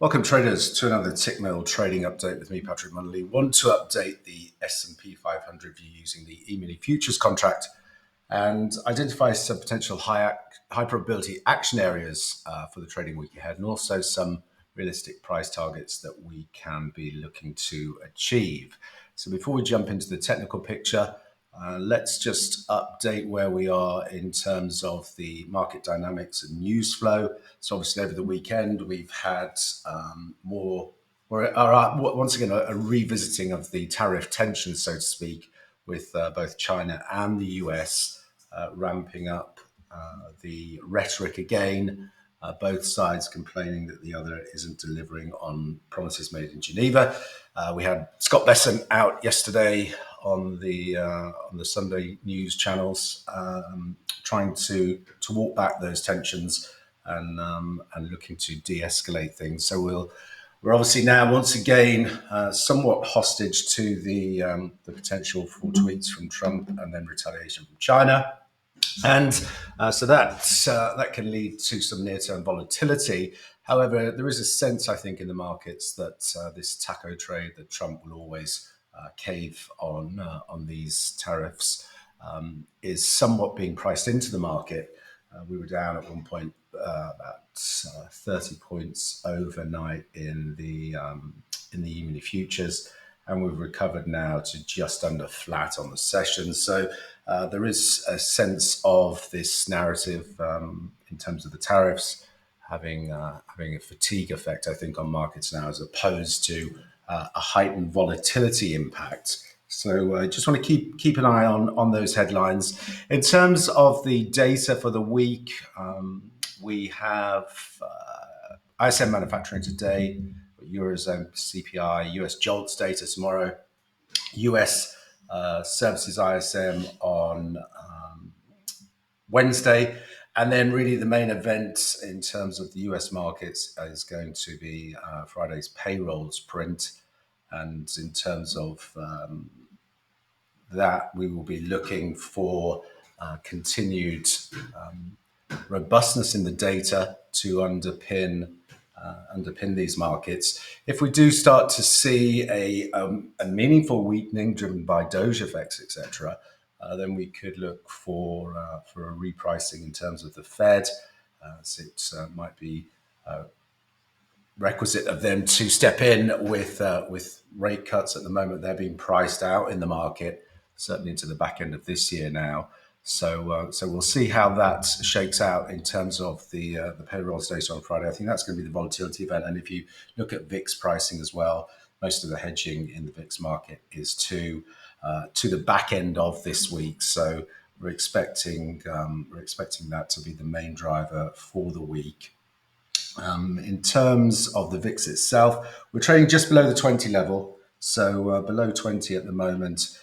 Welcome traders to another Tickmill trading update with me, Patrick Munnelly. Want to update the SP 500 view using the emini futures contract and identify some potential high probability action areas for the trading week ahead, and also some realistic price targets that we can be looking to achieve. So before we jump into the technical picture, let's just update where we are in terms of the market dynamics and news flow. So obviously over the weekend, we've had once again a revisiting of the tariff tensions, so to speak, with both China and the US ramping up the rhetoric again. Both sides complaining that the other isn't delivering on promises made in Geneva. We had Scott Besson out yesterday on the Sunday news channels, trying to walk back those tensions and looking to de-escalate things. So we're obviously now once again somewhat hostage to the potential for tweets from Trump and then retaliation from China. And so that can lead to some near-term volatility. However, there is a sense, I think, in the markets that this taco trade that Trump will always cave on these tariffs is somewhat being priced into the market. We were down at one point about 30 points overnight in the emini futures, and we've recovered now to just under flat on the session. So there is a sense of this narrative in terms of the tariffs having a fatigue effect, I think, on markets now, as opposed to a heightened volatility impact. So I just want to keep an eye on those headlines. In terms of the data for the week, we have ISM manufacturing today, Eurozone CPI, US JOLTS data tomorrow, US services ISM on Wednesday. And then really the main event in terms of the US markets is going to be Friday's payrolls print. And in terms of that, we will be looking for continued robustness in the data to underpin these markets. If we do start to see a meaningful weakening driven by Doge effects, etc., then we could look for a repricing in terms of the Fed. So it might be requisite of them to step in with rate cuts. At the moment, they're being priced out in the market, certainly into the back end of this year now. So we'll see how that shakes out in terms of the payrolls data on Friday. I think that's going to be the volatility event. And if you look at VIX pricing as well, most of the hedging in the VIX market is to the back end of this week. So we're expecting that to be the main driver for the week. In terms of the VIX itself, we're trading just below the 20 level. So below 20 at the moment.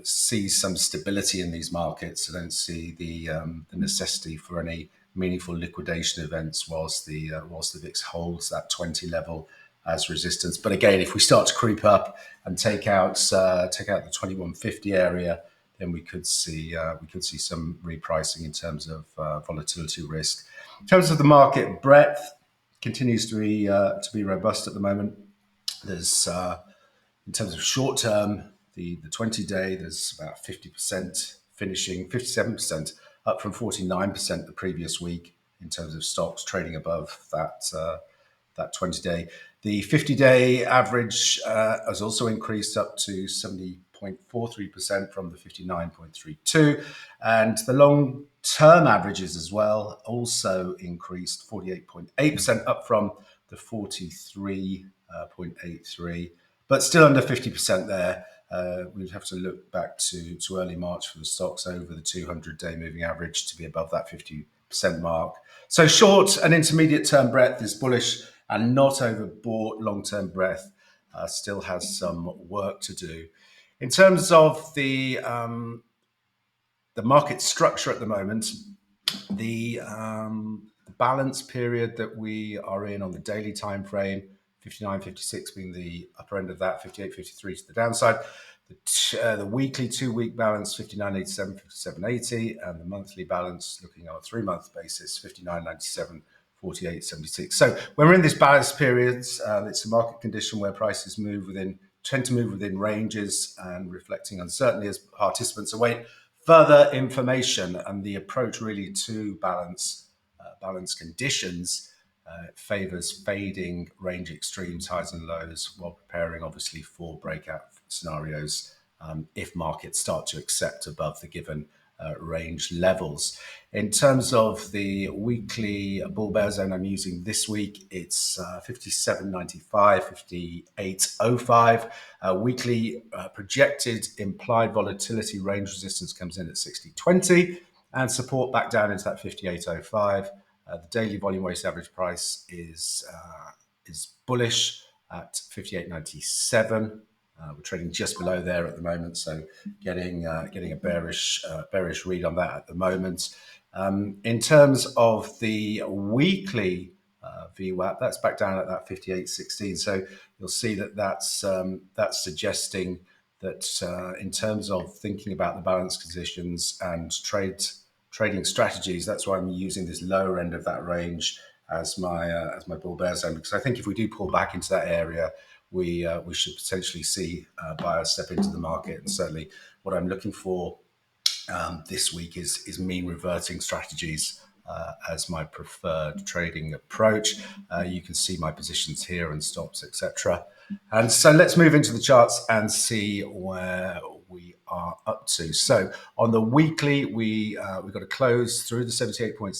See some stability in these markets. I don't see the necessity for any meaningful liquidation events whilst the VIX holds that 20 level as resistance. But again, if we start to creep up and take out the 2150 area, then we could see some repricing in terms of volatility risk. In terms of the market breadth, continues to be robust at the moment. There's in terms of short term, the 20-day, there's about 50% finishing, 57% up from 49% the previous week in terms of stocks trading above that 20-day. The 50-day average has also increased up to 70.43% from the 59.32%. And the long-term averages as well also increased 48.8% up from the 43.83%, but still under 50% there. We'd have to look back to early March for the stocks over the 200-day moving average to be above that 50% mark. So short and intermediate term breadth is bullish, and not overbought long-term breadth still has some work to do. In terms of the market structure at the moment, the balance period that we are in on the daily time frame, 59, 56 being the upper end of that, 58, 53 to the downside. The weekly 2-week balance, 59.87, 57.80, and the monthly balance, looking on a 3-month basis, 59.97, 48.76. So when we're in this balanced periods, it's a market condition where prices tend to move within ranges and reflecting uncertainty as participants await further information, and the approach really to balance conditions favors fading range extremes, highs and lows, while preparing obviously for breakout scenarios if markets start to accept above the given range levels. In terms of the weekly bull bear zone I'm using this week, it's 57.95, 58.05. Weekly projected implied volatility range resistance comes in at 60.20 and support back down into that 58.05. The daily volume weighted average price is bullish at 58.97. We're trading just below there at the moment, so getting a bearish read on that at the moment. In terms of the weekly VWAP, that's back down at that 58.16. So you'll see that that's suggesting that in terms of thinking about the balance conditions and trading strategies, that's why I'm using this lower end of that range as my bull bear zone, because I think if we do pull back into that area, we should potentially see buyers step into the market. And certainly what I'm looking for this week is mean reverting strategies as my preferred trading approach. You can see my positions here and stops, etc. And so let's move into the charts and see where we are up to. So on the weekly, we got a close through the 78.6%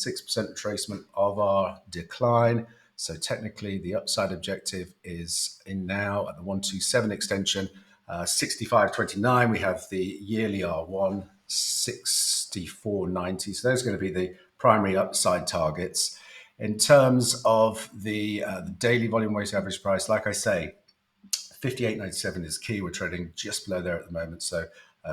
retracement of our decline. So technically, the upside objective is in now at the 127 extension, 65.29. We have the yearly R1, 64.90. So those are going to be the primary upside targets. In terms of the daily volume weighted average price, like I say, 58.97 is key. We're trading just below there at the moment, so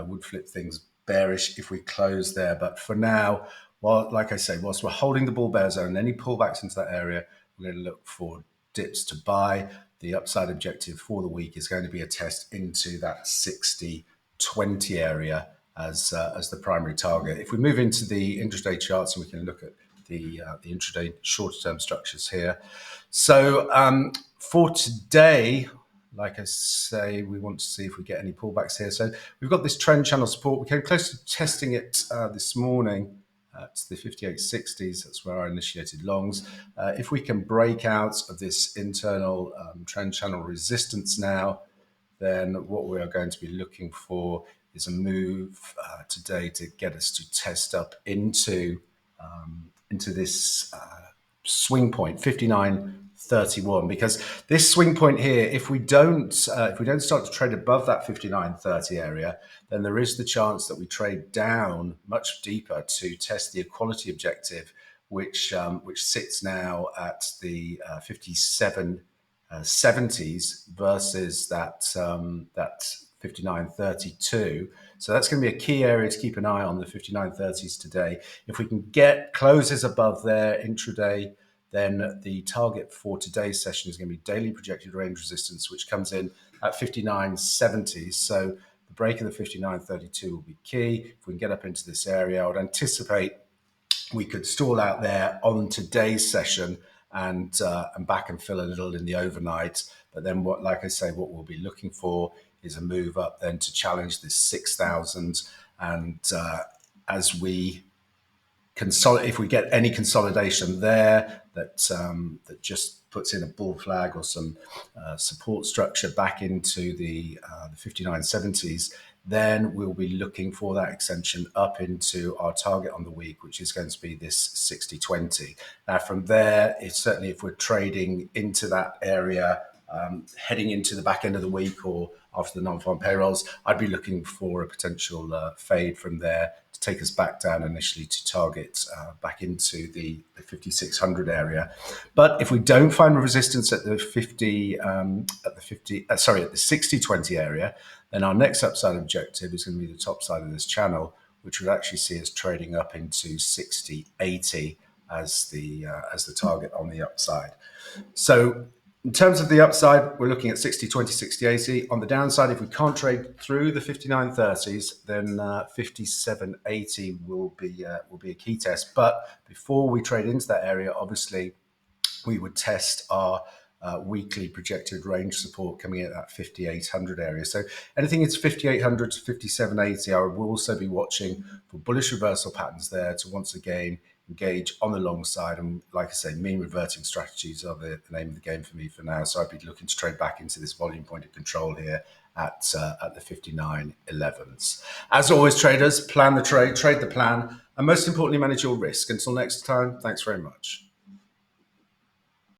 would flip things bearish if we close there. But for now, like I say, whilst we're holding the bull bear zone, any pullbacks into that area, we're going to look for dips to buy. The upside objective for the week is going to be a test into that 60.20 area as the primary target. If we move into the intraday charts, and we can look at the intraday short-term structures here. So for today, like I say, we want to see if we get any pullbacks here. So we've got this trend channel support. We came close to testing it this morning at the 58.60s. That's where I initiated longs. If we can break out of this internal trend channel resistance now, then what we are going to be looking for is a move today to get us to test up into this swing point, 59.31, because this swing point here, if we don't start to trade above that 59.30 area, then there is the chance that we trade down much deeper to test the equality objective, which sits now at the 57.70s versus that 59.32. So that's going to be a key area to keep an eye on, the 59.30s today. If we can get closes above there intraday, then the target for today's session is going to be daily projected range resistance, which comes in at 59.70s. So the break of the 59.32 will be key. If we can get up into this area, I would anticipate we could stall out there on today's session and back and fill a little in the overnight. But then like I say, what we'll be looking for is a move up then to challenge this 6,000. And as we consolidate, if we get any consolidation there that just puts in a bull flag or some support structure back into the 59.70s, then we'll be looking for that extension up into our target on the week, which is going to be this 60.20. Now from there, it's certainly if we're trading into that area, heading into the back end of the week or after the non-farm payrolls, I'd be looking for a potential fade from there to take us back down initially to target back into the 5600 area. But if we don't find resistance at the 60.20 area, then our next upside objective is going to be the top side of this channel, which would actually see us trading up into 60.80 as the target on the upside. So in terms of the upside, we're looking at 60.20, 60.80. On the downside, if we can't trade through the 59.30s, then 57.80 will be a key test. But before we trade into that area, obviously we would test our weekly projected range support coming in at that 5,800 area. So anything it's 5,800 to 5,780, I will also be watching for bullish reversal patterns there to once again engage on the long side. And like I say, mean reverting strategies are the name of the game for me for now. So I'd be looking to trade back into this volume point of control here at the 59.11s. As always, traders, plan the trade the plan, and most importantly, manage your risk. Until next time, thanks very much.